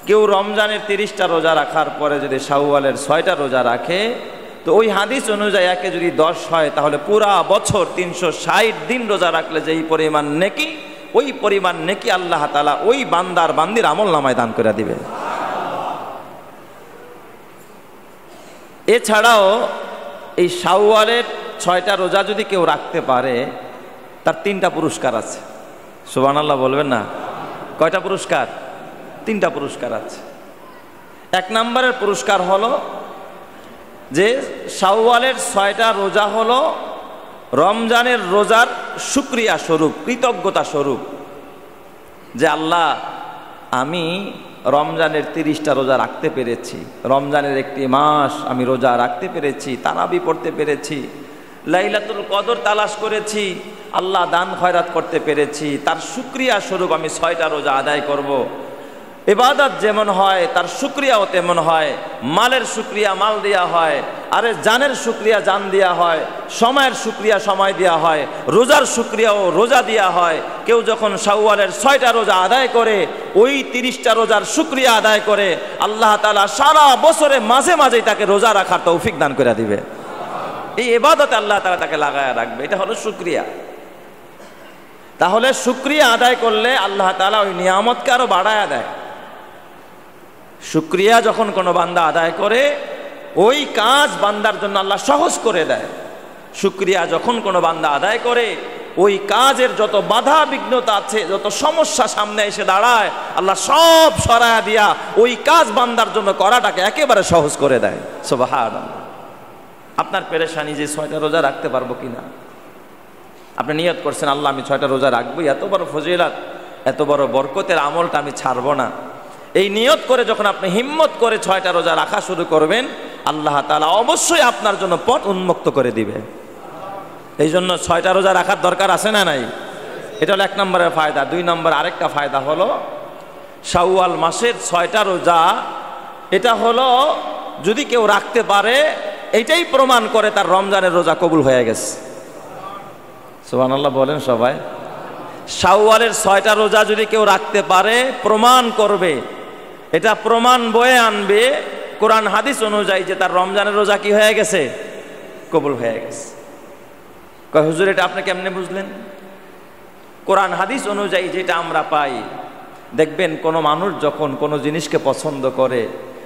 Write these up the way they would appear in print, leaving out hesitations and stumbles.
কেউ রমজানের 30টা রোজা রাখার পরে যদি শাওয়ালের 6টা রোজা রাখে, তো ওই হাদিস অনুযায়ী একে যদি 10 হয়, তাহলে পুরা বছর 360 দিন রোজা রাখলে যেই পরিমাণ নেকি, ওই পরিমাণ নেকি আল্লাহ তাআলা ওই বান্দার বান্দির আমল নামায় দান করে দিবে। এছাড়াও এই শাওয়ালের 6টা রোজা যদি কেউ রাখতে পারে, তার 3টা পুরস্কার আছে। সুবহানাল্লাহ বলবেন না? কয়টা পুরস্কার? 3টা পুরস্কার আছে। 1 নম্বরের পুরস্কার হলো যে শাওয়ালের 6টা রোজা হলো রমজানের রোজার শুকরিয়া স্বরূপ, কৃতজ্ঞতা স্বরূপ, যে আল্লাহ আমি রমজানের 30টা রোজা রাখতে পেরেছি, রমজানের একটি মাস আমি রোজা রাখতে পেরেছি, তারাবি পড়তে পেরেছি, লাইলাতুল কদর তালাশ করেছি, আল্লাহ দান খয়রাত করতে পেরেছি, তার শুকরিয়া স্বরূপ আমি 6টা রোজা আদায় করব। ইবাদত যেমন হয় তার শুকরিয়াও তেমন হয়। মালের শুকরিয়া মাল দেয়া হয়, আরে জানের শুকরিয়া জান দেয়া হয়, সময়ের শুকরিয়া সময় দেয়া হয়, রোজার শুকরিয়াও রোজা দেয়া হয়। কেউ যখন শাওয়ালের 6টা রোজা আদায় করে, ওই 30টা রোজার শুকরিয়া আদায় করে, আল্লাহ তাআলা সারা বছরে মাঝে মাঝেই তাকে রোজা রাখার তৌফিক দান করে দিবে। এই ইবাদতে আল্লাহ তাআলা তাকে লাগায়া রাখবে, এটা হলো শুকরিয়া। তাহলে শুকরিয়া আদায় করলে আল্লাহ তাআলা ওই নিয়ামতকে আরো বাড়ায়া দেয়। শুকরিয়া যখন কোনো বান্দা আদায় করে, ওই কাজ বান্দার জন্য আল্লাহ সহজ করে দেয়। শুকরিয়া যখন কোনো বান্দা আদায় করে, ওই কাজের যত বাধা বিঘ্নতা আছে, যত সমস্যা সামনে এসে দাঁড়ায়, আল্লাহ সব সরায়া দিয়া ওই কাজ বান্দার জন্য করাটাকে একেবারে সহজ করে দেয়। সুবহানাল্লাহ। আপনার পেরেশানি যে 6টা রোজা রাখতে পারবো কিনা, আপনি নিয়ত করছেন আল্লাহ আমি 6টা রোজা রাখবো, এত বড় ফজিলত, এত বড় বরকতের আমলটা আমি ছাড়বো না। এই নিয়ত করে যখন আপনি হিম্মত করে 6টা রোজা রাখা শুরু করবেন, আল্লাহ তাআলা অবশ্যই আপনার জন্য পথ উন্মুক্ত করে দিবে। এই জন্য 6টা রোজা রাখার দরকার আছে না নাই? এটা হলো 1 নম্বরের ফায়দা। 2 নম্বর আরেকটা ফায়দা হলো শাওয়াল মাসের 6টা রোজা, এটা হলো যদি কেউ রাখতে পারে, এইটাই প্রমাণ করে তার রমজানের রোজা কবুল হয়ে গেছে। সুবহানাল্লাহ বলেন সবাই। শাওয়ালের 6টা রোজা যদি কেউ রাখতে পারে, প্রমাণ করবে, এটা প্রমাণ বয়ে আনবে কোরআন হাদিস অনুযায়ী যে তার রমজানের রোজা কি হয়ে গেছে, কবুল হয়ে গেছে। কয় হুজুর এটা আপনি কেমনে বুঝলেন? কোরআন হাদিস অনুযায়ী যেটা আমরা পাই, দেখবেন কোনো মানুষ যখন কোনো জিনিসকে পছন্দ করে,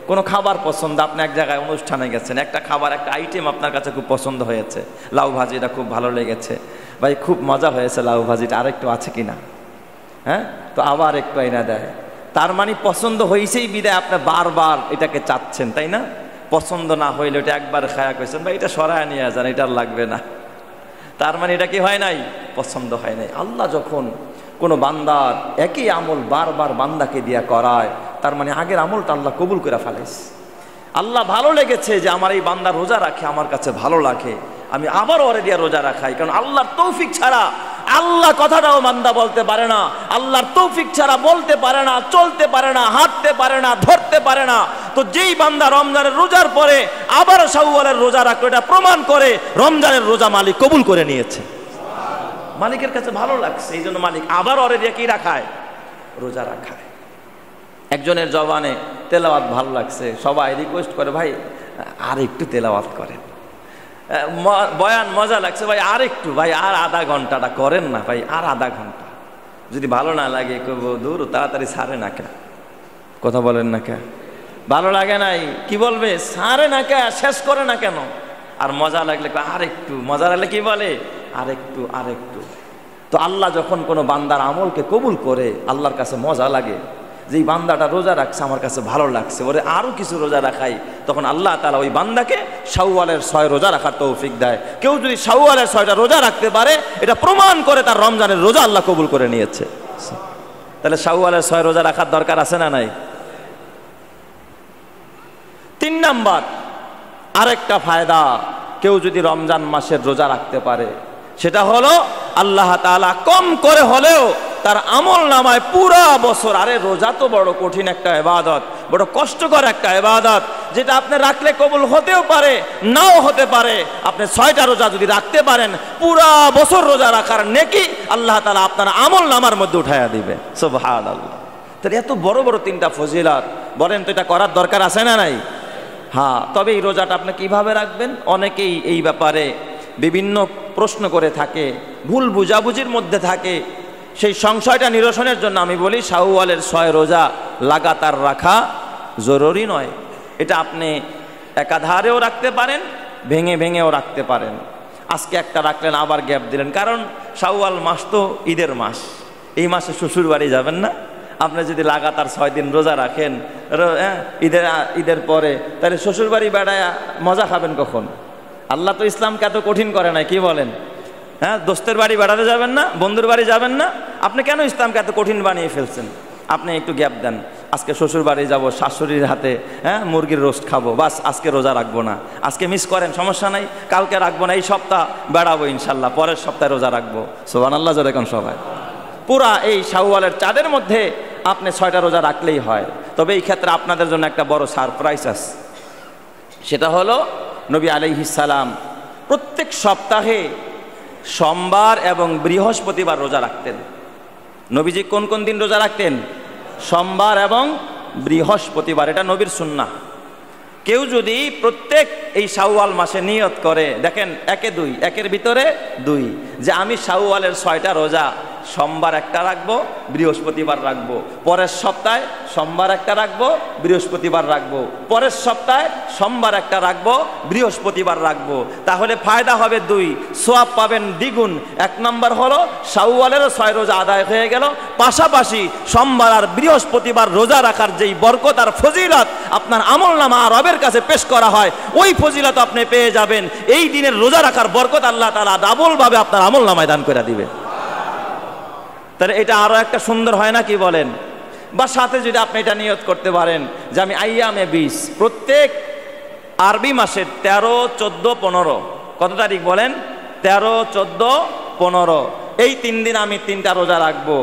কোনো খাবার পছন্দ, আপনি এক জায়গায় অনুষ্ঠানে গেছেন, একটা খাবার, একটা আইটেম আপনার কাছে খুব পছন্দ হয়েছে, লাউ ভাজিটা খুব ভালো লেগেছে, ভাই খুব মজা হয়েছে লাউ ভাজিটা, আরেকটু আছে কিনা, হ্যাঁ, তো আবার একটু আইনা দেয়। তার মানে পছন্দ হয়েছেই বিদায় আপনি বারবার এটাকে চাচ্ছেন, তাই না? পছন্দ না হইলে ওটা একবার খায়া কইছেন ভাই এটা সরায় নিয়ে যান, এটা আর লাগবে না। তার মানে এটা কি হয় নাই? পছন্দ হয় নাই। আল্লাহ যখন কোনো বান্দার একই আমল বারবার বান্দাকে দিয়া করায়, তার মানে আগের আমলটা আল্লাহ কবুল করে ফেলাইছে। আল্লাহ ভালো লেগেছে যে আমার এই বান্দা রোজা রাখে, আমার কাছে ভালো লাগে, আমি আবার ওরে দিয়া রোজা রাখাই। কারণ আল্লাহর তৌফিক ছাড়া আল্লাহ কথাটাও বান্দা বলতে পারে না, আল্লাহর তৌফিক ছাড়া বলতে পারে না, চলতে পারে না, হাঁটতে পারে না, ধরতে পারে না। তো যেই বান্দা রমজানের রোজার পরে আবার শাওয়ালের রোজা রাখে, এটা প্রমাণ করে রমজানের রোজা মালিক কবুল করে নিয়েছে, মালিকের কাছে ভালো লাগছে, এই জন্য মালিক আবার ওরে দিয়ে কি রাখায়, রোজা রাখায়। একজনের জবানে তেলাওয়াত ভালো লাগছে, সবাই রিকোয়েস্ট করে ভাই আর একটু তেলাওয়াত করেন, বয়ান মজা লাগছে ভাই আর একটু, ভাই আর আধা ঘন্টাটা করেন না ভাই, আর আধা ঘন্টা। যদি ভালো না লাগে কইবো দূর তাড়াতাড়ি ছাড়ে না কে, কথা বলেন না কে, ভালো লাগে নাই কি বলবে, ছাড়ে না কে, শেষ করে না কেন। আর মজা লাগলে আর একটু, মজা লাগলে কি বলে আর একটু, আর একটু। তো আল্লাহ যখন কোনো বান্দার আমলকে কবুল করে, আল্লাহর কাছে মজা লাগে যে এই বান্দাটা রোজা রাখছে, আমার কাছে ভালো লাগছে, ওরে আরো কিছু রোজা রাখাই, তখন আল্লাহ তাআলা ওই বান্দাকে শাওয়ালের 6 রোজা রাখার তৌফিক দেয়। কেউ যদি শাওয়ালের 6টা রোজা রাখতে পারে, এটা প্রমাণ করে তার রমজানের রোজা আল্লাহ কবুল করে নিয়েছে। তাহলে শাওয়ালের 6 রোজা রাখার দরকার আছে না নাই? 3 নাম্বার আরেকটা ফায়দা, কেউ যদি রমজান মাসের রোজা রাখতে পারে, সেটা হলো আল্লাহ তাআলা কম করে হলেও তার আমল নামায় পুরা বছর, আরে রোজা তো বড় কঠিন একটা ইবাদত, বড় কষ্টকর একটা ইবাদত, যেটা আপনি রাখলে কবুল হতেও পারে নাও হতে পারে। আপনি 6টা রোজা যদি রাখতে পারেন, পুরা বছর রোজা রাখার নেকি আল্লাহ তাআলা আপনার আমল নামার মধ্যে উঠাইয়া দিবে। সুবহানাল্লাহ। তাহলে এত বড় বড় 3টা ফজিলত বলেন তো এটা করার দরকার আছে না নাই? হ্যাঁ, তবে এই রোজাটা আপনি কিভাবে রাখবেন? অনেকেই এই ব্যাপারে বিভিন্ন প্রশ্ন করে থাকে, ভুল বুঝাবুঝির মধ্যে থাকে। সেই সংশয়টা নিরসনের জন্য আমি বলি শাওয়ালের 6 রোজা লাগাতার রাখা জরুরি নয়। এটা আপনি একাধারেও রাখতে পারেন, ভেঙে ভেঙেও রাখতে পারেন। আজকে একটা রাখলেন, আবার গ্যাপ দিলেন, কারণ শাওয়াল মাস তো ঈদের মাস। এই মাসে শ্বশুর বাড়ি যাবেন না? আপনি যদি লাগাতার 6 দিন রোজা রাখেন ঈদের পরে, তাহলে শ্বশুর বাড়ি বেড়ায় মজা খাবেন কখন? আল্লাহ তো ইসলামকে এত কঠিন করে নাই, কি বলেন? হ্যাঁ, দোস্তের বাড়ি বেড়াতে যাবেন না, বন্ধুর বাড়ি যাবেন না, আপনি কেন ইসলামকে এত কঠিন বানিয়ে ফেলছেন? আপনি একটু গ্যাপ দেন, আজকে শ্বশুর বাড়ি যাবো, শাশুড়ির হাতে মুরগির রোস্ট খাবো, বাস আজকে রোজা রাখবো না। আজকে মিস করেন, সমস্যা নাই, কালকে রাখবো না, এই সপ্তাহ বেড়াবো ইনশাল্লাহ, পরের সপ্তাহে রোজা রাখবো। সুবহানাল্লাহ জোরে কোন সবাই। পুরা এই শাওয়ালের চাঁদের মধ্যে আপনি 6টা রোজা রাখলেই হয়। তবে এই ক্ষেত্রে আপনাদের জন্য একটা বড় সারপ্রাইজ আছে। সেটা হলো নবী আলাইহিস সালাম প্রত্যেক সপ্তাহে সোমবার এবং বৃহস্পতিবার রোজা রাখতেন। নবীজি কোন কোন দিন রোজা রাখতেন? সোমবার এবং বৃহস্পতিবার, এটা নবীর সুন্নাহ। কেউ যদি প্রত্যেক এই শাওয়াল মাসে নিয়ত করে, দেখেন 1-2, 1-এর ভিতরে 2, যে আমি শাওয়ালের 6টা রোজা সোমবার একটা রাখবো, বৃহস্পতিবার রাখবো, পরের সপ্তাহে সোমবার একটা রাখবো, বৃহস্পতিবার রাখবো, পরের সপ্তাহে সোমবার একটা রাখবো, বৃহস্পতিবার রাখবো, তাহলে ফায়দা হবে 2, সওয়াব পাবেন দ্বিগুণ। 1 নম্বর হলো শাওয়ালেরও 6 রোজা আদায় হয়ে গেল, পাশাপাশি সোমবার আর বৃহস্পতিবার রোজা রাখার যেই বরকত আর ফজিলত আপনার আমলনামা রবের কাছে পেশ করা হয়, ওই ফজিলত আপনি পেয়ে যাবেন। এই দিনের রোজা রাখার বরকত আল্লাহ তাআলা ডাবলভাবে আপনার আমলনামায় দান করে দিবে। তাহলে এটা আরো একটা সুন্দর হয় না, কি বলেন? বা সাথে যদি আপনি এটা নিয়ত করতে পারেন যে আমি আইয়ামে 20, প্রত্যেক আরবি মাসের 13, 14, 15, কত তারিখ বলেন? 13, 14, 15, এই 3 দিন আমি 3টা রোজা রাখবো,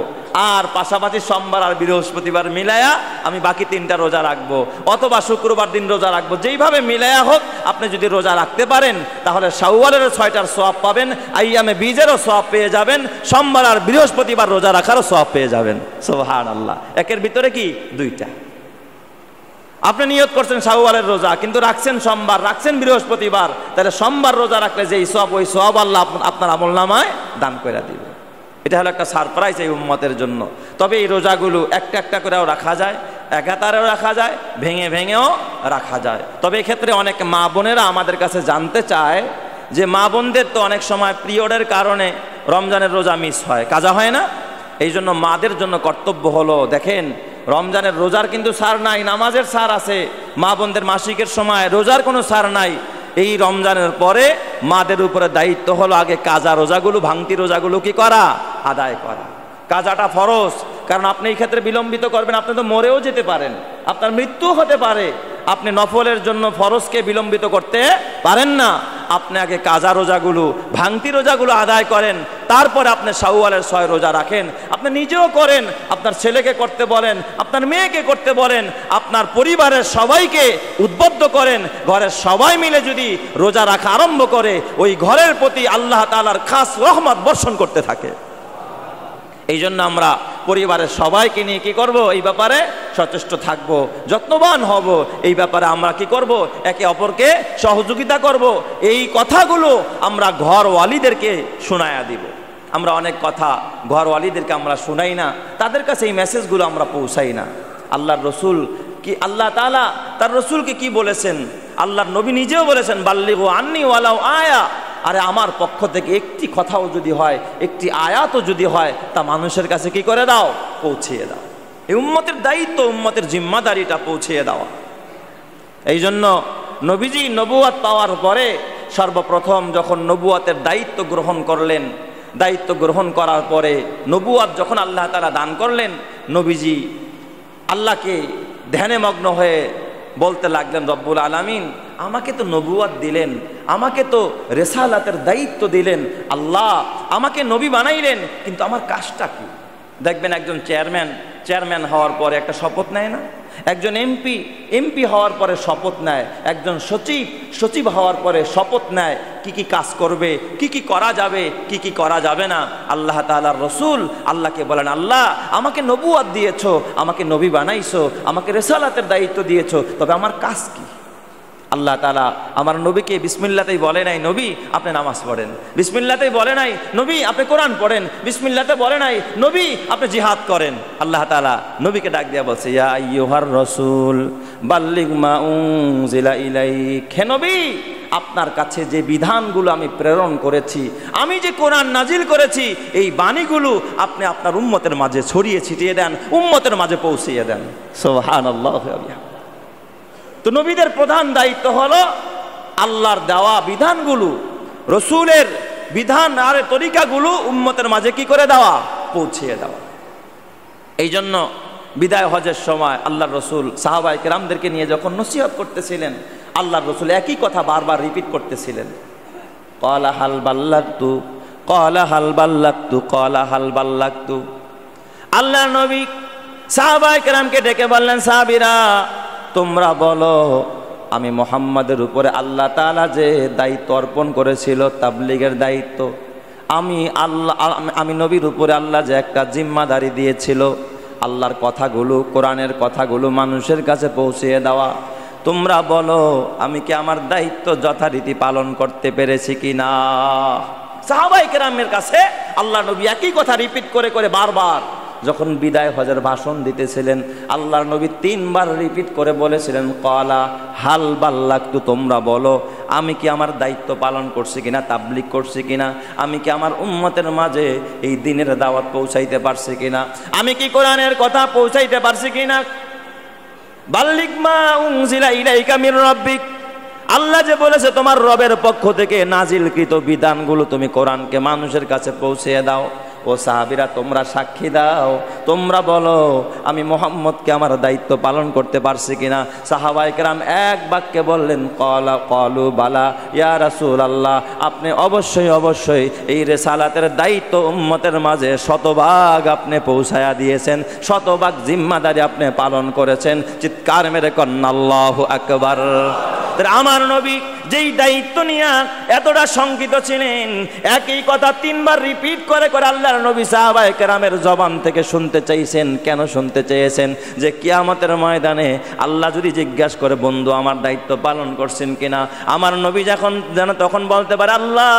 আর পাশাপাশি সোমবার আর বৃহস্পতিবার মিলায়া আমি বাকি 3টা রোজা রাখবো, অথবা শুক্রবার দিন রোজা রাখবো। যেইভাবে মিলায়া হোক আপনি যদি রোজা রাখতে পারেন, তাহলে শাওয়ালেরও 6টার সওয়াব পাবেন, আইয়ামে 20-এরও সওয়াব পেয়ে যাবেন, সোমবার আর বৃহস্পতিবার রোজা রাখারও সওয়াব পেয়ে যাবেন। সুবহানাল্লাহ। 1-এর ভিতরে কি 2টা। আপনি নিয়ত করছেন শাওয়ালের রোজা, কিন্তু রাখছেন সোমবার, রাখছেন বৃহস্পতিবার, তাহলে সোমবার রোজা রাখলে যেই সওয়াব, ওই সওয়াব আল্লাহ আপনার আমলনামায় দান করে দিবে। এটা হলো একটা সারপ্রাইজ এই উম্মতের জন্য। তবে এই রোজাগুলো একটা একটা করেও রাখা যায়, একাতারেও রাখা যায়, ভেঙে ভেঙেও রাখা যায়। তবে এক্ষেত্রে অনেক মা বোনেরা আমাদের কাছে জানতে চায় যে মা বোনদের তো অনেক সময় পিরিয়ডের কারণে রমজানের রোজা মিস হয়, কাজা হয় না। এই জন্য মাদের জন্য কর্তব্য হলো, দেখেন রমজানের রোজার কিন্তু ছাড় নাই, নামাজের ছাড় আছে। মা বোনদের মাসিকের সময় রোজার কোনো ছাড় নাই। এই রমজানের পরে মাদের উপরে দায়িত্ব হলো আগে কাজা রোজাগুলো, ভাঙতি রোজাগুলো কি করা? আদায় করা। কাজাটা ফরজ, কারণ আপনি এই ক্ষেত্রে বিলম্বিত করবেন, আপনি তো মরেও যেতে পারেন, আপনার মৃত্যু হতে পারে। আপনি নফলের জন্য ফরজকে বিলম্বিত করতে পারেন না। আপনি আগে কাজা রোজাগুলো, ভাঙতি রোজাগুলো আদায় করেন, তারপরে আপনি শাওয়ালের 6 রোজা রাখেন। আপনি নিজেও করেন, আপনার ছেলেকে করতে বলেন, আপনার মেয়েকে করতে বলেন, আপনার পরিবারের সবাইকে উদ্বুদ্ধ করেন। ঘরের সবাই মিলে যদি রোজা রাখা আরম্ভ করে, ওই ঘরের প্রতি আল্লাহ তাআলার খাস রহমত বর্ষণ করতে থাকে। এই জন্য আমরা পরিবারের সবাইকে নিয়ে কি করব? এই ব্যাপারে সচেষ্ট থাকব, যত্নবান হব। এই ব্যাপারে আমরা কি করব? একে অপরকে সহযোগিতা করব। এই কথাগুলো আমরা ঘরওয়ালিদেরকে শোনায়া দিব। আমরা অনেক কথা ঘরওয়ালিদেরকে আমরা শোনাই না, তাদের কাছে এই মেসেজগুলো আমরা পৌঁছাই না। আল্লাহর রসুল কি, আল্লাহ তাআলা তার রসুলকে কি বলেছেন? আল্লাহর নবী নিজেও বলেছেন, বাল্লিগু আন্নি ওয়ালাউ আয়া। আরে আমার পক্ষ থেকে একটি কথাও যদি হয়, একটি আয়াতও যদি হয়, তা মানুষের কাছে কি করে দাও? পৌঁছিয়ে দাও। এই উম্মতের দায়িত্ব, উম্মতের জিম্মাদারিটা পৌঁছিয়ে দেওয়া। এই জন্য নবীজি নবুয়াত পাওয়ার পরে সর্বপ্রথম যখন নবুয়াতের দায়িত্ব গ্রহণ করলেন, দায়িত্ব গ্রহণ করার পরে নবুয়াত যখন আল্লাহ তাআলা দান করলেন, নবীজি আল্লাহকে ধ্যানে মগ্ন হয়ে বলতে লাগলেন, রব্বুল আলামিন আমাকে তো নবুয়াত দিলেন, আমাকে তো রেসালাতের দায়িত্ব দিলেন, আল্লাহ আমাকে নবী বানাইলেন, কিন্তু আমার কাজটা কি? দেখবেন একজন চেয়ারম্যান হওয়ার পরে একটা শপথ নেয় না, একজন এমপি হওয়ার পরে শপথ নেয়, একজন সচিব হওয়ার পরে শপথ নেয় কি কি কাজ করবে, কি কি করা যাবে, কি কি করা যাবে না। আল্লাহ তাআলার রসুল আল্লাহকে বলেন, আল্লাহ আমাকে নবুয়ত দিয়েছো, আমাকে নবী বানাইছো, আমাকে রিসালাতের দায়িত্ব দিয়েছো, তবে আমার কাজ কি? আল্লাহ তাআলা আমার নবীকে বিসমিল্লাতেই বলে নাই নবী আপনি নামাজ পড়েন, বিসমিল্লাতেই বলে নাই নবী আপনি কোরআন পড়েন, বিসমিল্লাতে বলে নাই নবী আপনি জিহাদ করেন। আল্লাহ তাআলা নবীকে ডাক দিয়া বলছে, ইয়া আইয়ুহার রাসূল বাল্লিগ মা উনজিলা ইলাইক, হে নবী আপনার কাছে যে বিধানগুলো আমি প্রেরণ করেছি, আমি যে কোরআন নাজিল করেছি, এই বাণীগুলো আপনি আপনার উম্মতের মাঝে ছড়িয়ে ছিটিয়ে দেন, উম্মতের মাঝে পৌঁছিয়ে দেন। সুবহানাল্লাহ। তো নবীদের প্রধান দায়িত্ব হলো আল্লাহর দেওয়া বিধানগুলো, রসুলের বিধান আর তরিকাগুলো উম্মতের মাঝে কি করে দেওয়া, পৌঁছিয়ে দেওয়া। এই জন্য বিদায় হজের সময় আল্লাহর রসুল সাহাবায়ে কেরামদেরকে নিয়ে যখন নসিহত করতেছিলেন, আল্লাহর রসুল একই কথা বারবার রিপিট করতেছিলেন, ক্বালা হাল বাল্লাগতু, ক্বালা হাল বাল্লাগতু, ক্বালা হাল বাল্লাগতু। আল্লাহর নবী সাহাবায়ে কেরামকে ডেকে বললেন, সাহাবীরা তোমরা বলো আমি মুহাম্মাদের উপরে আল্লাহ তাআলা যে দায়িত্ব অর্পণ করেছিল, তাবলীগের দায়িত্ব, আমি নবীর উপরে আল্লাহ যে একটা জিম্মাদারি দিয়েছিল, আল্লাহর কথাগুলো, কোরআনের কথাগুলো মানুষের কাছে পৌঁছিয়ে দেওয়া, তোমরা বলো আমি কি আমার দায়িত্ব যথারীতি পালন করতে পেরেছি কিনা? সাহাবায়ে কেরামের কাছে আল্লাহ নবী একই কথা রিপিট করে করে বারবার যখন বিদায় হজের ভাষণ দিতেছিলেন, আল্লাহর নবী 3 বার রিপিট করে বলেছিলেন, ক্বালা হাল বাল্লাগতু, তোমরা বলো আমি কি আমার দায়িত্ব পালন করছি কিনা, তাবলীগ করছি কিনা, আমি কি আমার উম্মতের মাঝে এই দ্বীনের দাওয়াত পৌঁছাইতে পারছি কিনা, আমি কি কোরআনের কথা পৌঁছাইতে পারছি কিনা। বাল্লিগ মা উনজিলা ইলাইকা মির রাব্বিক, আল্লাহ যে বলেছে তোমার রবের পক্ষ থেকে নাজিলকৃত বিধানগুলো তুমি কোরআনকে মানুষের কাছে পৌঁছিয়ে দাও। ও সাহাবীরা তোমরা সাক্ষী দাও, তোমরা বলো আমি মুহাম্মদকে আমার দায়িত্ব পালন করতে পারছি কিনা। সাহাবায়ে কেরাম এক বাক্যে বললেন, ক্বালু বালা ইয়া রাসূলুল্লাহ, আপনি অবশ্যই এই রিসালাতের দায়িত্ব উম্মতের মাঝে শতভাগ আপনি পৌঁছায়া দিয়েছেন, শতভাগ জিম্মাদারি আপনি পালন করেছেন। চিৎকার মেরে কন্না আল্লাহু আকবার। আমার নবী যেই দায়িত্ব নিয়ে এতটা শঙ্কিত ছিলেন, একই কথা 3 বার রিপিট করে করে আল্লাহর নবী সাহাবায়ে কেরামের জবান থেকে শুনতে চাইছেন। কেন শুনতে চেয়েছেন? যে কিয়ামতের ময়দানে আল্লাহ যদি জিজ্ঞাসা করে, বন্ধু আমার দায়িত্ব পালন করছেন কিনা, আমার নবী যেন তখন বলতে পারে, আল্লাহ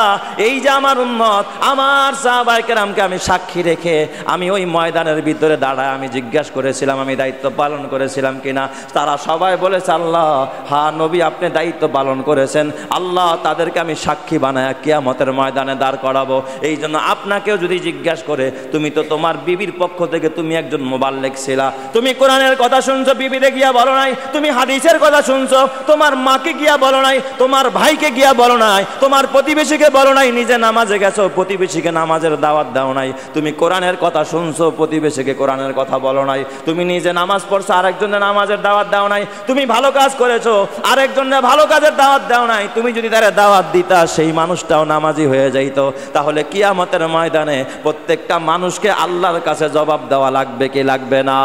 এই যে আমার উম্মত, আমার সাহাবায়ে কেরামকে আমি সাক্ষী রেখে আমি ওই ময়দানের ভিতরে দাঁড়ায় আমি জিজ্ঞাসা করেছিলাম আমি দায়িত্ব পালন করেছিলাম কিনা। তারা সবাই বলেছে, আল্লাহ হ্যাঁ নবী আপনি দায়িত্ব পালন করেছেন, আল্লাহ তাদেরকে আমি সাক্ষী বানায় কিয়ামতের ময়দানে দাঁড় করাবো। এই জন্য আপনাকেও যদি জিজ্ঞাসা করে, তুমি তো তোমার বিবির পক্ষ থেকে তুমি একজন মুবাল্লিগ ছিলা, তুমি কোরআনের কথা শুনছো, বিবিরে গিয়া বলো নাই, তুমি হাদিসের কথা শুনছো, তোমার মাকে গিয়া বলো নাই, তোমার ভাইকে গিয়া বলো নাই, তোমার প্রতিবেশীকে বলো নাই, নিজে নামাজে গেছো প্রতিবেশীকে নামাজের দাওয়াত দাও নাই, তুমি কোরআনের কথা শুনছো প্রতিবেশীকে কোরআনের কথা বলো নাই, তুমি নিজে নামাজ পড়ছো আরেকজনের নামাজের দাওয়াত দাও নাই, তুমি ভালো কাজ করেছো আরেকজনের ভালো কাজের দাওয়াত দাও নাই। তুমি যদি তারা দাওয়াত দিতা সেই মানুষটাও নামাজি হয়ে যাইতো, তাহলে কিয়ামতের ময়দানে প্রত্যেকটা মানুষকে আল্লাহর কাছে জবাব দেওয়া লাগবে কি লাগবে না?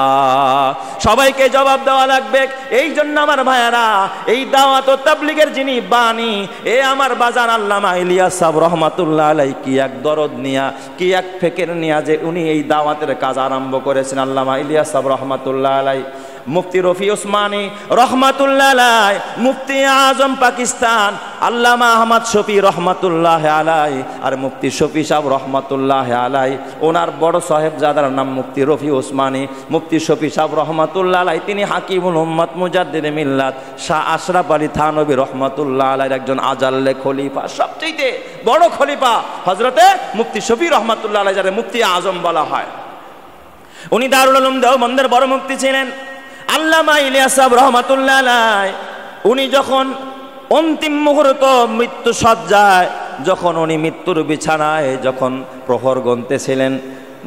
সবাইকে জবাব দেওয়া লাগবে। এই জন্য আমার ভাইয়ারা, এই দাওয়াত ও তাবলীগের যিনি বাণী, এ আমার বাজান আল্লামা ইলিয়াস সাহেব রহমাতুল্লাহ আলাইহি কি এক দরদ নিয়া, কি এক ফিকির নিয়া যে উনি এই দাওয়াতের কাজ আরম্ভ করেছেন। আল্লামা ইলিয়াস সাহেব রহমাতুল্লাহ আলাইহি, মুফতি রফি ওসমানী রহমাতুল্লাহ আলাইহি, মুফতি আজম পাকিস্তান আল্লামা আহমদ শফি রহমাতুল্লাহ আলাইহি, আর মুফতি শফি সাহেব রহমাতুল্লাহ আলাইহি, ওনার বড় সাহেবজাদার নাম মুফতি রফি ওসমানী। মুফতি শফি সাহেব রহমাতুল্লাহ আলাইহি তিনি হাকিমুল উম্মত মুজাদ্দিদে মিল্লাত শাহ আশরাফ আলী থানভী রহমাতুল্লাহ আলাইহির একজন আজাল্লে খলিফা, সবচেয়ে বড় খলিফা হযরতে মুফতি শফি রহমাতুল্লাহ আলাইহি, যারা মুফতি আজম বলা হয়। উনি দারুল উলুম দেওবন্দের বড় মুফতি ছিলেন। আল্লামা ইলিয়াস সাহেব রহমাতুল্লাহ আলাইহি উনি যখন অন্তিম মুহূর্ত মৃত্যু সজ্জায়, যখন উনি মৃত্যুর বিছানায় যখন প্রহর গুনতেছিলেন,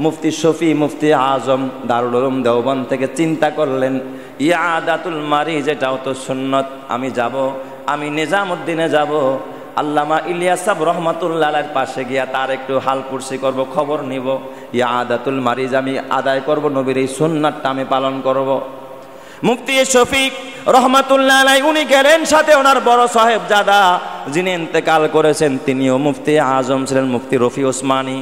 মুফতি শফি মুফতি আজম দারুল উলুম দেওবন্দ থেকে চিন্তা করলেন, ইয়াদাতুল মারিজ এটাও তো সুন্নত, আমি যাব, আমি নিজামউদ্দিনে যাব, আল্লামা ইলিয়াস সাহেব রহমাতুল্লাহ আলাইহির পাশে গিয়া তার একটু হালপুরসি করব, খবর নিব, ইয়াদাতুল মারিজ আমি আদায় করব, নবীর এই সুন্নাতটা আমি পালন করব। মুফতি শফিক রহমাতুল্লাহ আলাইহি উনি গেলেন, সাথে ওনার বড় সাহেবজাদা যিনি ইন্তেকাল করেছেন তিনিও মুফতি আজম ছিলেন, মুফতি রফি ওসমানী।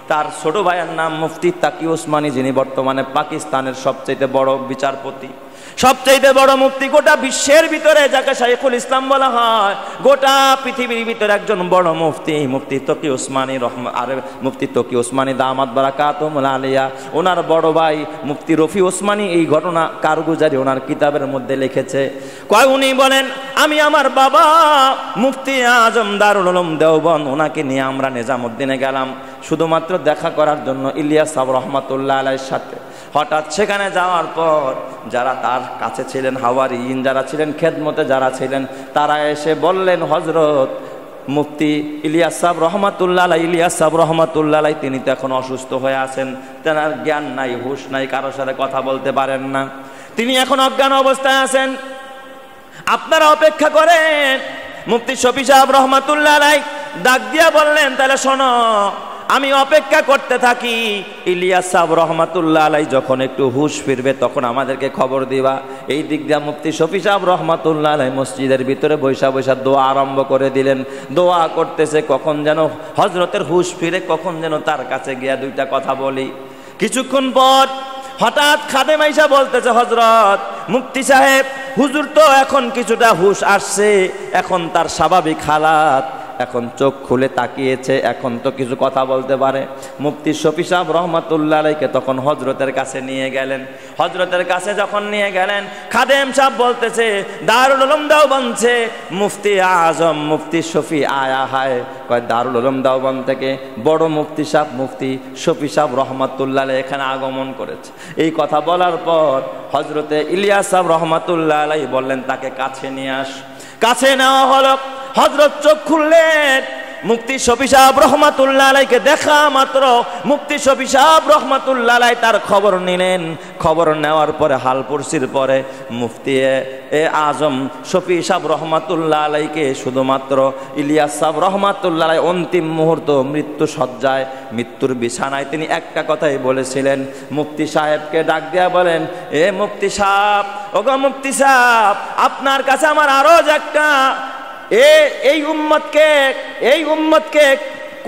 তার ছোট ভাইয়ের নাম মুফতি তাকি ওসমানী, যিনি বর্তমানে পাকিস্তানের সবচেয়ে বড় বিচারপতি, সবচেয়ে বড় মুফতি। গোটা বিশ্বের ভিতরে যাকে শাইখুল ইসলাম বলা হয়, গোটা পৃথিবীর ভিতরে একজন বড় মুফতি, মুফতি তকি ওসমানী আর মুফতি তকি ওসমানী দামাত বারাকাতুহুল আলিয়া। ওনার বড় ভাই মুফতি রফি ওসমানী এই ঘটনা কারগুজারি ওনার কিতাবের মধ্যে লিখেছে। উনি বলেন, আমি আমার বাবা মুফতি আজম দারুল উলুম দেওবন্দ, ওনাকে নিয়ে আমরা নিজামুদ্দিনে গেলাম শুধুমাত্র দেখা করার জন্য ইলিয়াস সাহেব রহমাতুল্লাহ আলাইহির সাথে। হঠাৎ সেখানে যাওয়ার পর যারা তার কাছে ছিলেন, হাওয়ারিয়িন যারা ছিলেন, খেদমতে যারা ছিলেন, তারা এসে বললেন, হযরত মুফতি ইলিয়াস সাহেব রহমাতুল্লাহ আলাইহি, ইলিয়াস সাহেব রহমাতুল্লাহ আলাইহি তিনি তো এখন অসুস্থ হয়ে আছেন, তেনার জ্ঞান নাই, হুঁশ নাই, কারোর সাথে কথা বলতে পারেন না, তিনি এখন অজ্ঞান অবস্থায় আছেন, আপনারা অপেক্ষা করেন। মুফতি শফি সাহেব রহমাতুল্লাহ আলাইহি ডাক দিয়া বললেন, তাহলে শোনো, আমি অপেক্ষা করতে থাকি, ইলিয়াস সাহেব রহমাতুল্লাহ আলাইহি যখন একটু হুঁশ ফিরবে তখন আমাদেরকে খবর দিবা। এই দিক দিয়ে মুফতি শফি সাহেব রহমাতুল্লাহ আলাইহি মসজিদের ভিতরে বৈশা বৈশা দোয়া আরম্ভ করে দিলেন। দোয়া করতেছে, কখন যেন হযরতের হুঁশ ফিরে, কখন যেন তার কাছে গিয়া দুইটা কথা বলি। কিছুক্ষণ পর হঠাৎ খাদেম আইসা বলতেছে, হযরত মুফতি সাহেব, হুজুর তো এখন কিছুটা হুঁশ আসছে, এখন তার স্বাভাবিক হালাত, এখন চোখ খুলে তাকিয়েছে, এখন তো কিছু কথা বলতে পারে। মুফতি শফি সাহেব রহমাতুল্লাহ আলাইহিকে তখন হযরতের কাছে নিয়ে গেলেন। হযরতের কাছে যখন নিয়ে গেলেন, খাদেম সাহেব বলতেছে, দারুল উলুম দেওবন্দে মুফতি আজম মুফতি শফি আয়া হায়। কয়, দারুল উলুম দেওবন্দ থেকে বড় মুফতি সাহেব মুফতি শফি সাহেব রহমাতুল্লাহ আলাইহি এখানে আগমন করেছে। এই কথা বলার পর হযরতে ইলিয়াস সাহেব রহমাতুল্লাহ আলাইহি বললেন, তাকে কাছে নিয়ে আস। কাছে নেওয়া হলো, হযরত চোখ খুললেন, মুফতি শফি সাহেব রহমাতুল্লাহ আলাইহিকে দেখা মাত্র মুফতি শফি সাহেব রহমাতুল্লাহ আলাইহি তার খবর নিলেন। খবর নেওয়ার পরে হালপুরসির পরে মুফতি আজম শফি সাহেব রহমাতুল্লাহ আলাইহিকে শুধুমাত্র ইলিয়াস সাহেব রহমাতুল্লাহ আলাইহি অন্তিম মুহূর্ত মৃত্যু সজ্জায়, মৃত্যুর বিছানায় তিনি একটা কথাই বলেছিলেন। মুফতি সাহেবকে ডাক দিয়া বলেন, এ মুফতি সাহেব, ওগো মুফতি সাহেব, আপনার কাছে আমার আরজ একটা, এই উম্মতকে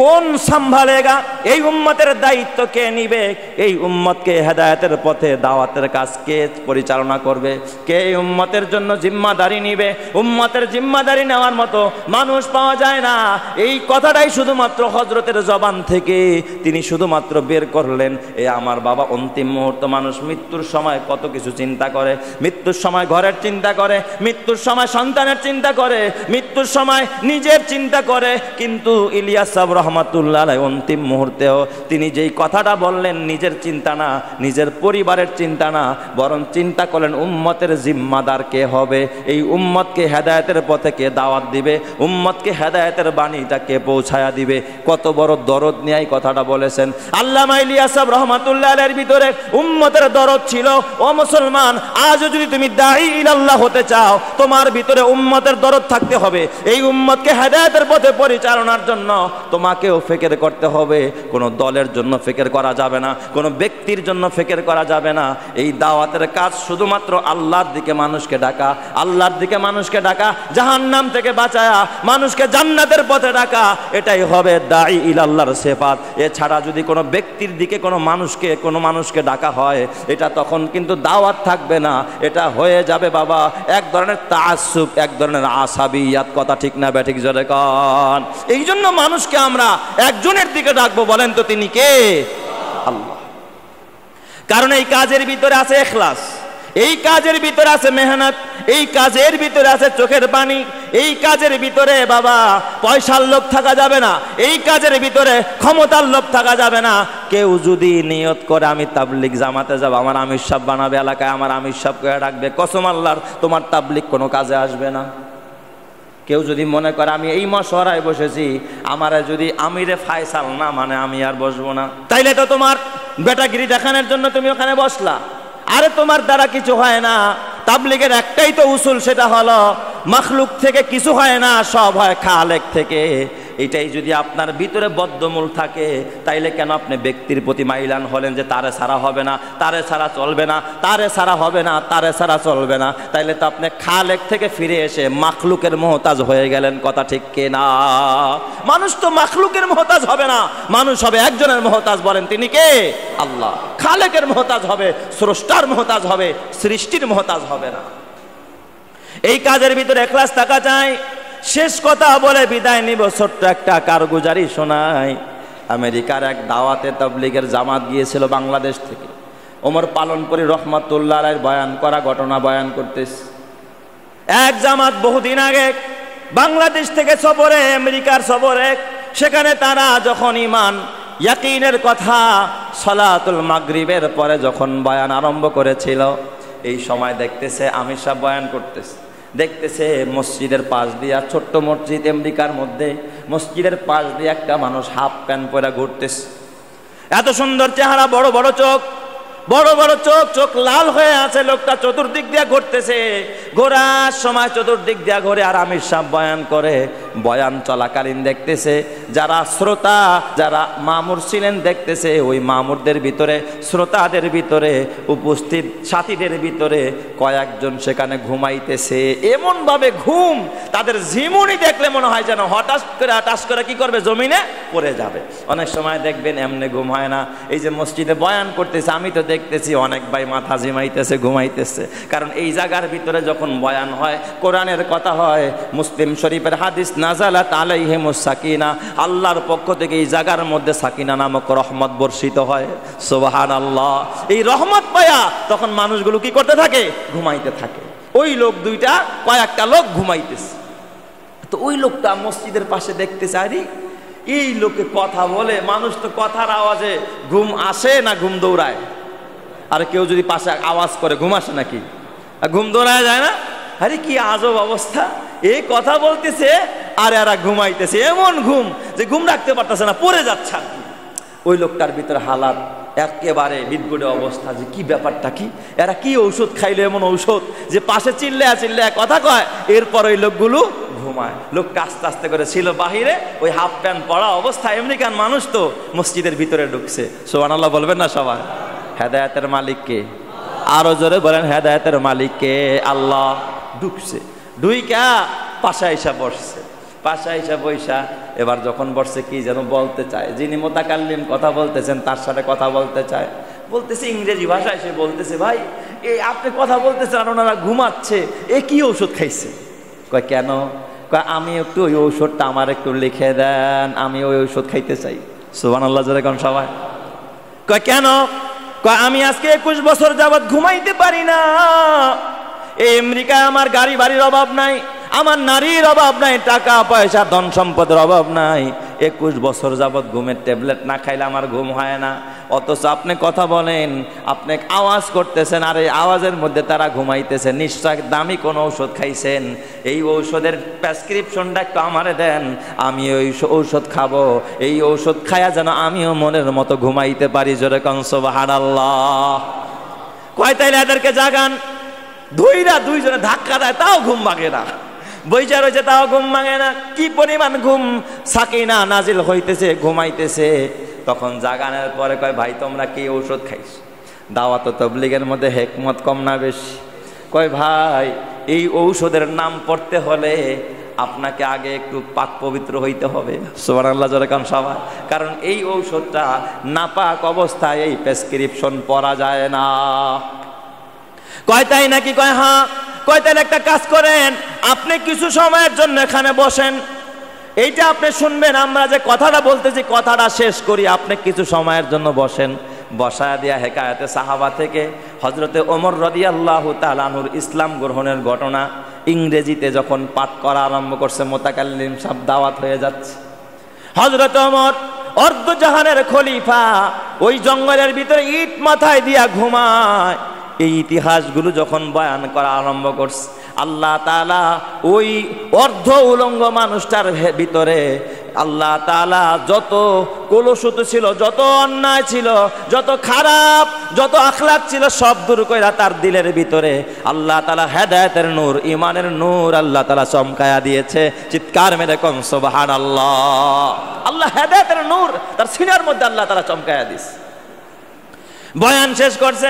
কোন সামলালেগা, এই উম্মতের দায়িত্ব কে নিবে, এই উম্মতকে হেদায়েতের পথে দাওয়াতের কাজ কে পরিচালনা করবে, কে এই উম্মতের জন্য জিম্মাদারি নিবে। উম্মতের জিম্মাদারি নেওয়ার মতো মানুষ পাওয়া যায় না। এই কথাটাই শুধুমাত্র হযরতের জবান থেকে তিনি শুধুমাত্র বের করলেন। আমার বাবা অন্তিম মুহূর্ত, মানুষ মৃত্যুর সময় কত কিছু চিন্তা করে, মৃত্যুর সময় ঘরের চিন্তা করে, মৃত্যুর সময় সন্তানের চিন্তা করে, মৃত্যুর সময় নিজের চিন্তা করে, কিন্তু ইলিয়াস সাহেব রহমাতুল্লাহ আলাইহি অন্তিম মুহূর্তেও তিনি যেই কথাটা বললেন, নিজের চিন্তা না, নিজের পরিবারের চিন্তা না, বরং চিন্তা করলেন উম্মতের জিম্মাদার কে হবে, এই উম্মতকে হেদায়েতের পথে কে দাওয়াত দিবে, উম্মতকে হেদায়েতের বাণীটা কে পৌঁছায়া দিবে। কত বড় দরদ নিয়ে এই কথাটা বলেছেন। আল্লামা ইলিয়াস সাহেব রহমাতুল্লাহ আলাইহির ভিতরে উম্মতের দরদ ছিল। ও মুসলমান, আজ যদি তুমি দাঈ ইলাল্লাহ হতে চাও, তোমার ভিতরে উম্মতের দরদ থাকতে হবে। এই উম্মতকে হেদায়েতের পথে পরিচালনার জন্য তোমাকেও ফিকির করতে হবে। কোনো দলের জন্য ফিকির করা যাবে না, কোনো ব্যক্তির জন্য ফিকির করা যাবে না। এই দাওয়াতের কাজ শুধুমাত্র আল্লাহর দিকে মানুষকে ডাকা, আল্লাহর দিকে মানুষকে ডাকা, জাহান্নাম থেকে বাঁচায়া মানুষকে জান্নাতের পথে ডাকা, এটাই হবে দাঈ ইলাল্লাহর সিফাত। এছাড়া যদি কোনো ব্যক্তির দিকে কোনো মানুষকে ডাকা হয়, এটা তখন কিন্তু দাওয়াত থাকবে না, এটা হয়ে যাবে বাবা এক ধরনের তাআসসুব, এক ধরনের আসাবিয়াত। কথা ঠিক না ব্যাঠিক জোরে কন। এই জন্য মানুষকে আমরা একজনের দিকে ডাকবো, বলেন তো তিনি কে? আল্লাহ। কারণ এই কাজের ভিতরে আছে ইখলাস, এই কাজের ভিতরে আছে মেহনত, এই কাজের ভিতরে আছে চোখের পানি, এই কাজের ভিতরে বাবা পয়সার লোভ থাকা যাবে না, এই কাজের ভিতরে ক্ষমতার লোভ থাকা যাবে না। কেউ যদি নিয়ত করে আমি তাবলিগ জামাতে যাব, আমার আমির সাহেব বানাবে এলাকায়, আমার আমির সাহেবকে ডাকবে, কসম আল্লাহর তোমার তাবলিগ কোনো কাজে আসবে না। কেউ যদি মনে করে আমি এই মশওয়ারায় বসেছি, আমারে যদি আমিরে ফায়সাল না মানে আমি আর বসবো না, তাইলে তো তোমার বেটাগিরি দেখানোর জন্য তুমি ওখানে বসলা। আরে তোমার দ্বারা কিছু হয় না। তাবলিগের একটাই তো উসুল, সেটা হলো মাখলুক থেকে কিছু হয় না, সব হয় খালেক থেকে। এটাই যদি আপনার ভিতরে বদ্ধমূল থাকে, তাইলে কেন আপনি ব্যক্তির প্রতি মাইলান হলেন যে তারে ছাড়া হবে না, তারে ছাড়া চলবে না, তারে ছাড়া হবে না, তারে ছাড়া চলবে না? তাইলে তো আপনি খালেক থেকে ফিরে এসে মাখলুকের মুহতাজ হয়ে গেলেন। কথা ঠিক কিনা? মানুষ তো মাখলুকের মুহতাজ হবে না, মানুষ হবে একজনের মুহতাজ। বলেন তিনি কে? আল্লাহ। খালেকের মুহতাজ হবে, স্রষ্টার মুহতাজ হবে, সৃষ্টির মুহতাজ হবে না। এই কাজের ভিতরে ইখলাস থাকা চাই। শেষ কথা বলে বিদায় নিব, ছোট্ট একটা কারগুজারি শোনাই। আমেরিকার এক দাওয়াতে তাবলীগের জামাত গিয়েছিল বাংলাদেশ থেকে। ওমর পালনপুরি রহমাতুল্লাহ আলাইহির বয়ান করা ঘটনা বয়ান করতেছে। এক জামাত বহুদিন আগে বাংলাদেশ থেকে সফরে, আমেরিকার সফরে, সেখানে তারা যখন ঈমান ইয়াকিনের কথা সালাতুল মাগরিবের পরে যখন বয়ান আরম্ভ করেছিল, এই সময় দেখতেছে আমির সাহেব বয়ান করতেছে, দেখতেছে মসজিদের পাশ দিয়া, ছোট্ট মসজিদ আমেরিকার মধ্যে, মসজিদের পাশ দিয়ে একটা মানুষ হাফ প্যান্ট পরে ঘুরতেছে। এত সুন্দর চেহারা, বড় বড় চোখ, বড় বড় চোখ, চোখ লাল হয়ে আছে। লোকটা চতুর্দিক দিয়ে ঘুরতেছে, ঘোরার সময় চতুর্দিক দিয়ে ঘুরে আর আমির সাহেব বয়ান করে। বয়ান চলাকালীন দেখতেছে যারা শ্রোতা, যারা মামুর ছিলেন, দেখতেছে ওই মামুরদের ভিতরে, শ্রোতাদের ভিতরে, উপস্থিত সাথীদের ভিতরে কয়েকজন সেখানে ঘুমাইতেছে। এমন ভাবে ঘুম, তাদের ঝিমুনি দেখলে মনে হয় যেন হঠাৎ করে হঠাৎ করে কি করবে, জমিনে পড়ে যাবে। অনেক সময় দেখবেন এমনি ঘুম হয় না। এই যে মসজিদে বয়ান করতেছে, আমি তো দেখতেছি অনেক ভাই মাথা ঝিমাইতেছে, ঘুমাইতেছে। কারণ এই জায়গার ভিতরে যখন বয়ান হয়, কোরআনের কথা হয়, মুসলিম শরীফের হাদিস, নাজালাত আলাইহিমুস সাকিনা, আল্লাহর পক্ষ থেকে এই জায়গার মধ্যে সাকিনা নামক রহমত বর্ষিত হয়। সুবহানাল্লাহ। এই রহমত পায়া তখন মানুষগুলো কি করতে থাকে, ঘুমাইতে থাকে। ওই লোক দুইটা, কয়েকটা লোক ঘুমাইতেছে। তো ওই লোকটা মসজিদের পাশে দেখতেছে, আরে এই লোকে কথা বলে, মানুষ তো কথার আওয়াজে ঘুম আসে না ঘুম দৌড়ায়? আর কেউ যদি পাশে আওয়াজ করে ঘুম আসে নাকি? ঘুম দৌড়ায় যায় না? আরে কি আজব অবস্থা, এই কথা বলতেছে আর এরা ঘুমাইতেছে। এমন ঘুম যে ঘুম রাখতে পারতেছে না, পড়ে যাচ্ছে। ওই লোকটার ভিতরে হালাত একেবারে বিদগুড়ে অবস্থা, যে কি ব্যাপারটা কি, এরা কি ঔষধ খাইলো, এমন ঔষধ যে পাশে চিল্লে কথা কয়, এরপর ওই লোকগুলো ঘুমায়। লোকটা আস্তে আস্তে করে ছিল বাহিরে, ওই হাফ প্যান্ট পরা অবস্থায়। আমেরিকান মানুষ তো মসজিদের ভিতরে ঢুকছে। সুবহানাল্লাহ বলবেন না সবাই? হেদায়েতের মালিক কে? আরো জোরে বলেন, হেদায়েতের মালিক কে? আল্লাহ। ঢুকছে, ঢুইকা পাশা এসা বসছে। পাশা এসা বৈশা এবার যখন বসছে, কি যেন বলতে চায়। যিনি মোতাকাল্লিম কথা বলতেছেন তার সাথে কথা বলতে চায়। বলতেছে ইংরেজি ভাষায়, সে বলতেছে, ভাই এই আপনি কথা বলতেছেন আর ওনারা ঘুমাচ্ছে, এ কি ঔষধ খাইছে? কয় কেন? কয় আমি একটু ওই ঔষধটা আমার একটু লিখে দেন, আমি ওই ঔষধ খাইতে চাই। সুবহানাল্লাহ জোরে কোন সবাই? কয় কেন? কয় আমি আজকে 21 বছর যাবৎ ঘুমাইতে পারি না। এই আমেরিকায় আমার গাড়ি বাড়ির অভাব নাই, আমার নারীর অভাব নাই, টাকা পয়সা ধন সম্পদের অভাব নাই। 21 বছর যাবৎ ঘুমের ট্যাবলেট না খাইলে আমার ঘুম হয় না। অথচ আপনি কথা বলেন, আপনি আওয়াজ করতেছেন, আর এই আওয়াজের মধ্যে তারা ঘুমাইতেছে। নিশ্চয় দামি কোন ঔষধ খাইছেন। এই ঔষধের প্রেসক্রিপশনটা একটু আমারে দেন, আমি ওই ঔষধ খাবো। এই ঔষধ খায়া যেন আমিও মনের মতো ঘুমাইতে পারি। জোরে কোন সুবহানাল্লাহ। কয় তাইলে এদেরকে জাগান। দুইজনে ধাক্কা দেয়, তাও ঘুম ভাঙে না। বইচা রয়েছে, তাও ঘুম ভাঙে না। কি পরিমাণ ঘুম! সাকিনা নাজিল হইতেছে, ঘুমাইতেছে। তখন জাগানোর পরে কয়, ভাই তোমরা কি ঔষধ খাইছ? দাওয়াত তাবলীগের মধ্যে হিকমত কম না বেশি? কয় ভাই এই ঔষধের নাম পড়তে হলে আপনাকে আগে একটু পাক পবিত্র হইতে হবে। সুবহানাল্লাহ জোরে কোন সবাই? কারণ এই ঔষধটা নাপাক অবস্থায় এই প্রেসক্রিপশন পড়া যায় না। কয় তাই নাকি? কয় হ্যাঁ। কয় তাহলে একটা কাজ করেন, আপনি কিছু সময়ের জন্য এখানে বসেন, এইটা আপনি শুনবেন। আমরা যে কথাটা বলতেছি কথাটা শেষ করি, আপনি কিছু সময়ের জন্য বসেন। বসায় দিয়া হেকায়াতে সাহাবা থেকে হযরতে ওমর রাদিয়াল্লাহু তাআলা আনহুর ইসলাম গ্রহণের ঘটনা ইংরেজিতে যখন পাঠ করা আরম্ভ করছে, মোতাকাল্লিম সাহেব দাওয়াত হয়ে যাচ্ছে। হযরত ওমর অর্ধজাহানের খলিফা, ওই জঙ্গলের ভিতরে ইট মাথায় দিয়া ঘুমায়। এই ইতিহাসগুলো যখন বয়ান করা আরম্ভ করছে, আল্লাহ তাআলা ওই অর্ধ উলঙ্গ মানুষটার ভিতরে আল্লাহ তাআলা যত কলুষিত ছিল, যত অন্যায় ছিল, যত খারাপ, যত আখলাক ছিল সব দূর কইরা তার দিলের ভিতরে আল্লাহ তাআলা হেদায়েতের নূর, ঈমানের নূর আল্লাহ তাআলা চমকায়া দিয়েছে। চিৎকার মেরে কোন সুবহানাল্লাহ। আল্লাহ হেদায়েতের নূর তার সিনার মধ্যে আল্লাহ তাআলা চমকায়া দিয়েছে। বয়ান শেষ করছে,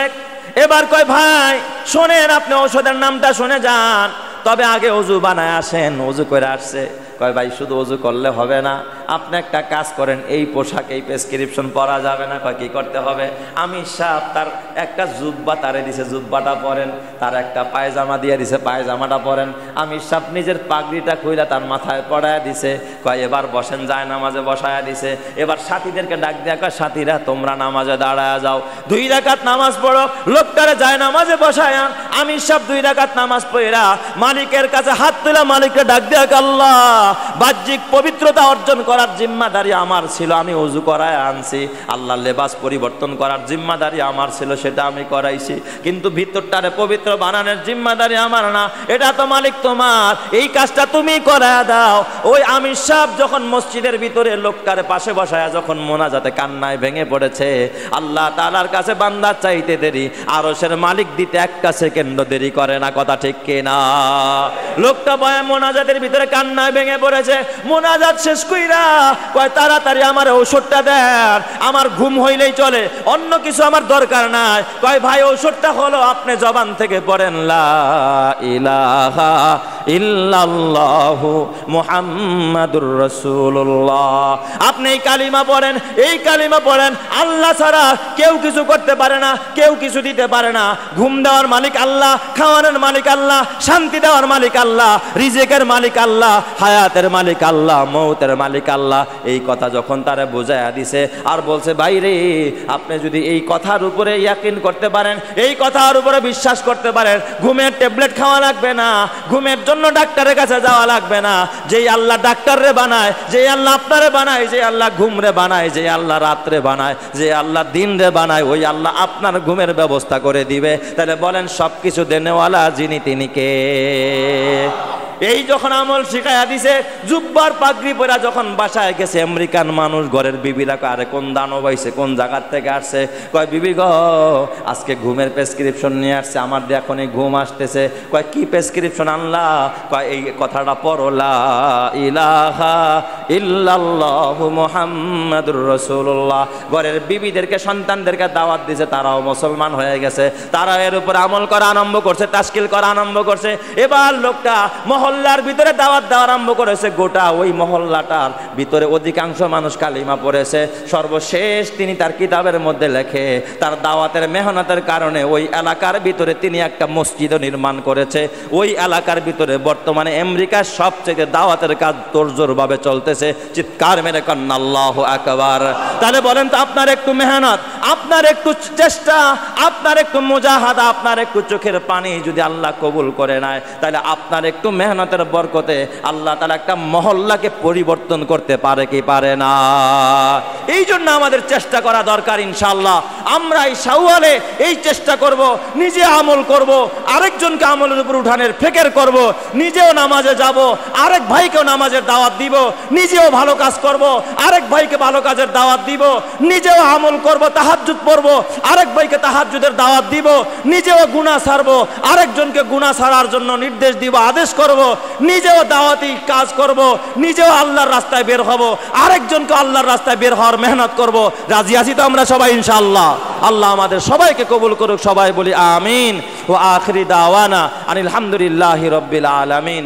এবার কয় ভাই শোনেন, আপনি ঔষধের নামটা শুনে যান, তবে আগে ওযু বানায় আসেন। ওযু করে আসছে, কয় ভাই শুধু ওযু করলে হবে না, আপনি একটা কাজ করেন, এই পোশাক এই প্রেসক্রিপশন পরা যাবে না। কয় কি করতে হবে? আমির সাহেব তার একটা জুব্বা তারে দিছে, জুব্বাটা পরেন, তার একটা পায়জামা দিয়ে দিছে, পায়জামাটা পরেন। আমির সাহেব নিজের পাগড়িটা খুইলা তার মাথায় পড়ায়া দিছে। কয় এবার বসেন, যায় নামাজে বসায়া দিছে। এবার সাথীদেরকে ডাক দিয়া কয় সাথীরা তোমরা নামাজে দাঁড়ায়া যাও, 2 রাকাত নামাজ পড়ো। লোকটারে যায় নামাজে বসায় আমির সাহেব 2 রাকাত নামাজ পড়া মালিকের কাছে হাত তুলা মালিককে ডাক দিয়া আল্লাহ, বাহ্যিক পবিত্রতা অর্জন করার জিম্মাদারি আমার ছিল, আমি ওযু করায় আনছি। আল্লাহ লেবাস পরিবর্তন করার জিম্মাদারি আমার ছিল, সেটা আমি করাইছি, কিন্তু ভিতরটারে পবিত্র বানানোর জিম্মাদারি আমার না, এটা তো মালিক তোমার, এই কাজটা তুমি করায় দাও। ওই আমির সাহেব যখন মসজিদের ভিতরে লোকটারে পাশে বসায়া যখন মোনাজাতে কান্নায় ভেঙে পড়েছে, আল্লাহ তাআলার কাছে বান্দা চাইতে দেরি, আরশের মালিক দিতে 1 সেকেন্ড দেরি করে না। কথা ঠিক কিনা? লোকটা বয়া মোনাজাতের ভিতরে কান্নায় ভেঙে পড়েছে। মোনাজাত শেষ কইরা কয় তাড়াতাড়ি আমার ঔষধটা দেন, আমার ঘুম হইলেই চলে, অন্য কিছু আমার দরকার নাই। কয় ভাই ঔষধটা হলো আপনি জবান থেকে পড়েন লা ইলাহা ইল্লাল্লাহু মুহাম্মাদুর রাসূলুল্লাহ। আপনি এই কালিমা পড়েন, এই কালিমা পড়েন, আল্লাহ ছাড়া কেউ কিছু করতে পারে না, কেউ কিছু দিতে পারে না। ঘুম দেওয়ার মালিক আল্লাহ, খাওয়ানোর মালিক আল্লাহ, শান্তি দেওয়ার মালিক আল্লাহ, রিজিকের মালিক আল্লাহ, হায়াতের মালিক আল্লাহ, মৌতের মালিক আল্লাহ। এই কথা যখন তারা বুঝাইয়া দিছে আর বলছে ভাইরে আপনি যদি এই কথার উপরে ইয়াকিন করতে পারেন, এই কথার উপরে বিশ্বাস করতে পারেন, ঘুমের ট্যাবলেট খাওয়া লাগবে না, ঘুমের জন্য ডাক্তারের কাছে যাওয়া লাগবে না। যেই আল্লাহ ডাক্তাররে বানায়, যেই আল্লাহ আপনারে বানায়, যে আল্লাহ ঘুমরে বানায়, যে আল্লাহ রাত্রে বানায়, যে আল্লাহ দিনরে বানায়, ওই আল্লাহ আপনার ঘুমের ব্যবস্থা করে দিবে। তাহলে বলেন সবকিছু দেনেওয়ালা যিনি তিনি কে? এই যখন আমল শিখাইয়া দিছে, জুব্বার পাগড়ি পরা যখন বাসায় গেছে, আমেরিকান মানুষ ঘরের বিবিরা কয় আরে কোন দানব হইছে, কোন জায়গার থেকে আসছে? কয় বিবি গো আজকে ঘুমের প্রেসক্রিপশন নিয়ে আসছে, আমার দিয়ে এখনই ঘুম আসতেছে। কয় কি প্রেসক্রিপশন আনলা? কয় এই কথাটা পড়ো লা ইলাহা ইল্লাল্লাহু মুহাম্মাদুর রাসূলুল্লাহ। ঘরের বিবিদেরকে সন্তানদেরকে দাওয়াত দিছে, তারাও মুসলমান হয়ে গেছে, তারা এর উপর আমল করা আরম্ভ করছে, তাশকিল করা আরম্ভ করছে। এবার লোকটা মহল্লার ভিতরে দাওয়াত দেওয়া আরম্ভ করেছে। গোটা ওই মহল্লাটার ভিতরে অধিকাংশ মানুষ কালিমা পড়েছে। সর্বশেষ তিনি তার কিতাবের মধ্যে লেখে তার দাওয়াতের মেহনতের কারণে ওই এলাকার ভিতরে তিনি একটা মসজিদও নির্মাণ করেছে। ওই এলাকার ভিতরে বর্তমানে আমেরিকার সবচেয়ে দাওয়াতের কাজ তোড়জোড়ভাবে চলতেছে। চিৎকার মেরে কন্না আল্লাহু আকবার। তাহলে বলেন তো আপনার একটু মেহনত, আপনার একটু চেষ্টা, আপনার একটু মুজাহাদা, আপনার একটু চোখের পানি যদি আল্লাহ কবুল করে নেয়, তাহলে আপনার একটু মেহনতের বরকতে আল্লাহ তাআলা একটা মহল্লাকে পরিবর্তন করতে পারে কি পারে না? এই জন্য আমাদের চেষ্টা করা দরকার। ইনশাআল্লাহ আমরা এই শাওয়ালে এই চেষ্টা করব, নিজে আমল করব, আরেকজনকে আমলের উপর উঠানের ফিকির করব, নিজেও নামাজে যাব, আরেক ভাইকেও নামাজের দাওয়াত দিব, নিজেও ভালো কাজ করব, আরেক ভাইকে ভালো কাজের দাওয়াত দিব, নিজেও আমল করব, তাহাজ্জুদ পড়ব, আরেক ভাইকে তাহাজ্জুদের দাওয়াত দিব, নিজেও গুনাহ ছাড়বো, আরেকজনকে গুনাহ ছাড়ার জন্য নির্দেশ দিব, আদেশ করব, নিজেও দাওয়াতি কাজ করব, নিজেও আল্লাহর রাস্তায় বের হব, আরেকজনকে আল্লাহর রাস্তায় বের হওয়ার মেহনত করব। রাজি আছি তো আমরা সবাই ইনশাআল্লাহ? আল্লাহ আমাদের সবাইকে কবুল করুক। সবাই বলি আমিন। ওয়া আখিরি দাওয়ানা আনিল হামদুলিল্লাহি রাব্বিল আলামিন।